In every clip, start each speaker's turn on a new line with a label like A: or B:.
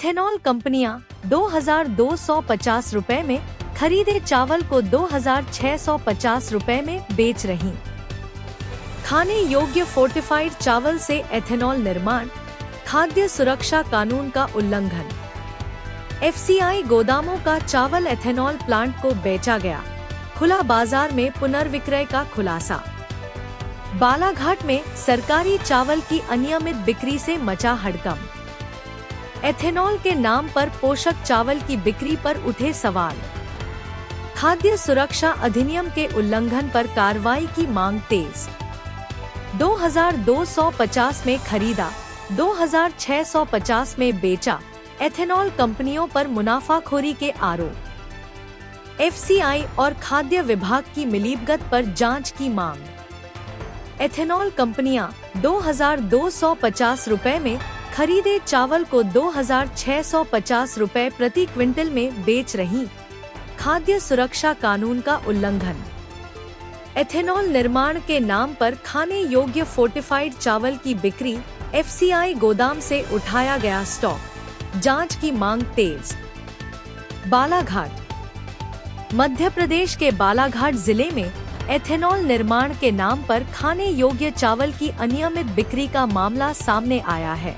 A: Ethanol कंपनियां 2250 रुपए में खरीदे चावल को 2650 रुपए में बेच रही। खाने योग्य फोर्टिफाइड चावल से एथेनॉल निर्माण, खाद्य सुरक्षा कानून का उल्लंघन। एफसीआई गोदामों का चावल एथेनॉल प्लांट को बेचा गया, खुला बाजार में पुनर्विक्रय का खुलासा। बालाघाट में सरकारी चावल की अनियमित बिक्री से मचा हड़कंप। एथेनॉल के नाम पर पोषक चावल की बिक्री पर उठे सवाल। खाद्य सुरक्षा अधिनियम के उल्लंघन पर कार्रवाई की मांग तेज। 2250 में खरीदा, 2650 में बेचा, एथेनॉल कंपनियों पर मुनाफाखोरी के आरोप। एफसीआई और खाद्य विभाग की मिलीभगत पर जांच की मांग। एथेनॉल कंपनियां 2250 रुपए में खरीदे चावल को 2650 रुपए प्रति क्विंटल में बेच रही। खाद्य सुरक्षा कानून का उल्लंघन। एथेनॉल निर्माण के नाम पर खाने योग्य फोर्टिफाइड चावल की बिक्री, एफसीआई गोदाम से उठाया गया स्टॉक, जांच की मांग तेज। बालाघाट। मध्य प्रदेश के बालाघाट जिले में एथेनॉल निर्माण के नाम पर खाने योग्य चावल की अनियमित बिक्री का मामला सामने आया है।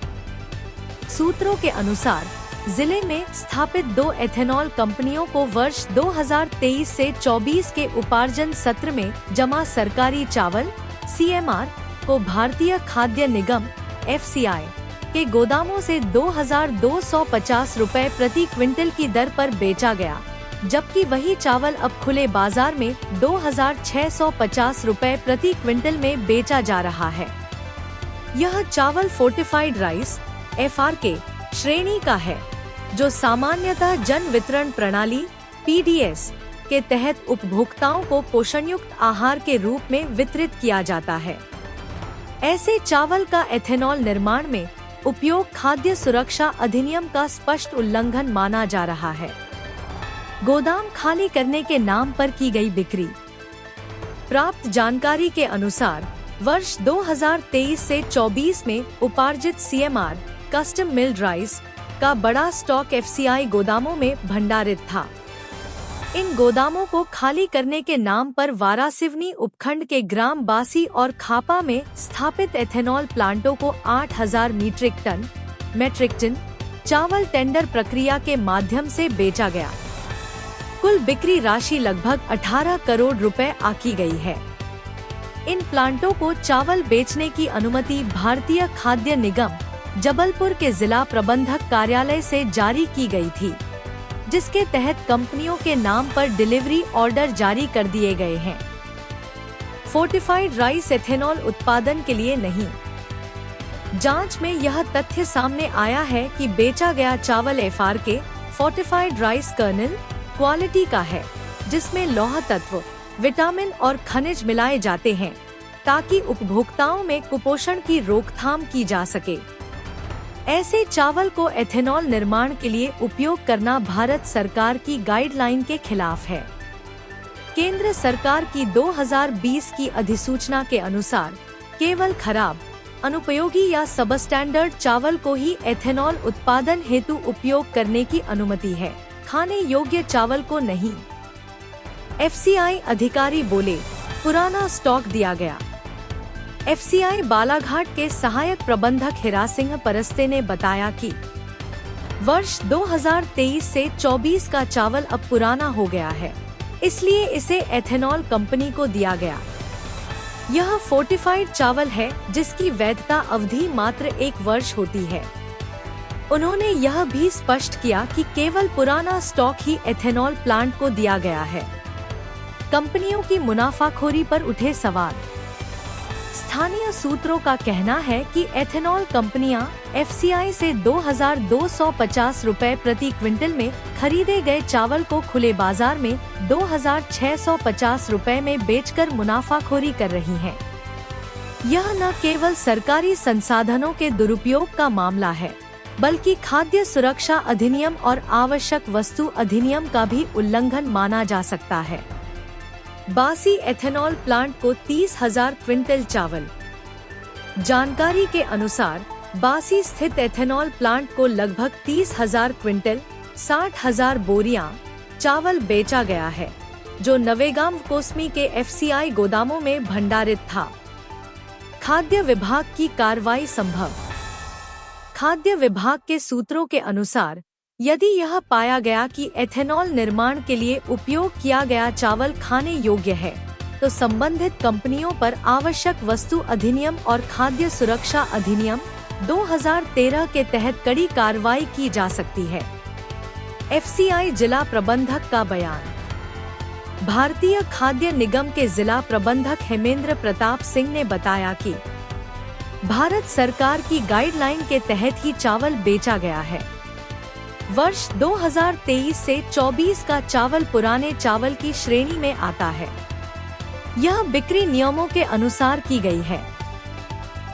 A: सूत्रों के अनुसार जिले में स्थापित 2 एथेनॉल कंपनियों को वर्ष 2023 से 24 के उपार्जन सत्र में जमा सरकारी चावल सीएमआर को भारतीय खाद्य निगम एफसीआई के गोदामों से 2250 रुपए प्रति क्विंटल की दर पर बेचा गया, जबकि वही चावल अब खुले बाजार में 2650 रुपए प्रति क्विंटल में बेचा जा रहा है। यह चावल फोर्टिफाइड राइस एफआरके श्रेणी का है, जो सामान्यतः जन वितरण प्रणाली पीडीएस के तहत उपभोक्ताओं को पोषणयुक्त आहार के रूप में वितरित किया जाता है। ऐसे चावल का एथेनॉल निर्माण में उपयोग खाद्य सुरक्षा अधिनियम का स्पष्ट उल्लंघन माना जा रहा है। गोदाम खाली करने के नाम पर की गई बिक्री। प्राप्त जानकारी के अनुसार वर्ष 2023 से 24 में उपार्जित सीएमआर कस्टम मिल्ड राइस का बड़ा स्टॉक एफसीआई गोदामों में भंडारित था। इन गोदामों को खाली करने के नाम पर वारासिवनी उपखंड के ग्राम बासी और खापा में स्थापित एथेनॉल प्लांटों को 8000 मीट्रिक टन चावल टेंडर प्रक्रिया के माध्यम से बेचा गया। कुल बिक्री राशि लगभग 18 करोड़ रुपए आकी गई है। इन प्लांटों को चावल बेचने की अनुमति भारतीय खाद्य निगम जबलपुर के जिला प्रबंधक कार्यालय से जारी की गई थी, जिसके तहत कंपनियों के नाम पर डिलीवरी ऑर्डर जारी कर दिए गए हैं। फोर्टिफाइड राइस एथेनॉल उत्पादन के लिए नहीं। जांच में यह तथ्य सामने आया है कि बेचा गया चावल FRK fortified rice kernel quality का है, जिसमें लौह तत्व, विटामिन और खनिज मिलाए जाते हैं, ताकि उपभोक्ताओं में कुपोषण की रोकथाम की जा सके। ऐसे चावल को एथेनॉल निर्माण के लिए उपयोग करना भारत सरकार की गाइडलाइन के खिलाफ है। केंद्र सरकार की 2020 की अधिसूचना के अनुसार केवल खराब, अनुपयोगी या सबस्टैंडर्ड चावल को ही एथेनॉल उत्पादन हेतु उपयोग करने की अनुमति है, खाने योग्य चावल को नहीं। एफसीआई अधिकारी बोले, पुराना स्टॉक दिया गया। एफसीआई बालाघाट के सहायक प्रबंधक हिरा सिंह परस्ते ने बताया कि वर्ष 2023 से 24 का चावल अब पुराना हो गया है, इसलिए इसे एथेनॉल कंपनी को दिया गया। यह फोर्टिफाइड चावल है, जिसकी वैधता अवधि मात्र 1 वर्ष होती है। उन्होंने यह भी स्पष्ट किया कि केवल पुराना स्टॉक ही एथेनॉल प्लांट को दिया गया है। कंपनियों की मुनाफाखोरी पर उठे सवाल। स्थानीय सूत्रों का कहना है कि एथेनॉल कंपनियां एफसीआई से 2250 रुपए प्रति क्विंटल में खरीदे गए चावल को खुले बाजार में 2650 रुपए में बेचकर मुनाफाखोरी कर रही हैं। यह न केवल सरकारी संसाधनों के दुरुपयोग का मामला है, बल्कि खाद्य सुरक्षा अधिनियम और आवश्यक वस्तु अधिनियम का भी उल्लंघन माना जा सकता है। बासी एथेनॉल प्लांट को 30,000 क्विंटल चावल। जानकारी के अनुसार बासी स्थित एथेनॉल प्लांट को लगभग 30,000 क्विंटल 60,000 बोरियां चावल बेचा गया है, जो नवेगांव कोसमी के एफसीआई गोदामों में भंडारित था। खाद्य विभाग की कार्रवाई संभव। खाद्य विभाग के सूत्रों के अनुसार, यदि यह पाया गया कि एथेनॉल निर्माण के लिए उपयोग किया गया चावल खाने योग्य है, तो संबंधित कंपनियों पर आवश्यक वस्तु अधिनियम और खाद्य सुरक्षा अधिनियम 2013 के तहत कड़ी कार्रवाई की जा सकती है। एफसीआई जिला प्रबंधक का बयान। भारतीय खाद्य निगम के जिला प्रबंधक हेमेंद्र प्रताप सिंह ने बताया कि भारत सरकार की गाइडलाइन के तहत ही चावल बेचा गया है। वर्ष 2023 से 24 का चावल पुराने चावल की श्रेणी में आता है। यह बिक्री नियमों के अनुसार की गई है।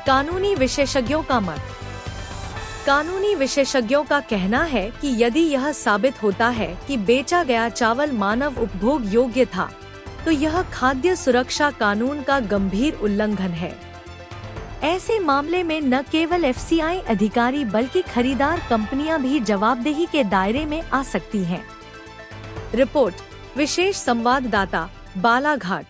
A: कानूनी विशेषज्ञों का मत। कानूनी विशेषज्ञों का कहना है कि यदि यह साबित होता है कि बेचा गया चावल मानव उपभोग योग्य था, तो यह खाद्य सुरक्षा कानून का गंभीर उल्लंघन है। ऐसे मामले में न केवल एफसीआई अधिकारी बल्कि खरीदार कंपनियां भी जवाबदेही के दायरे में आ सकती हैं। रिपोर्ट विशेष संवाददाता बालाघाट।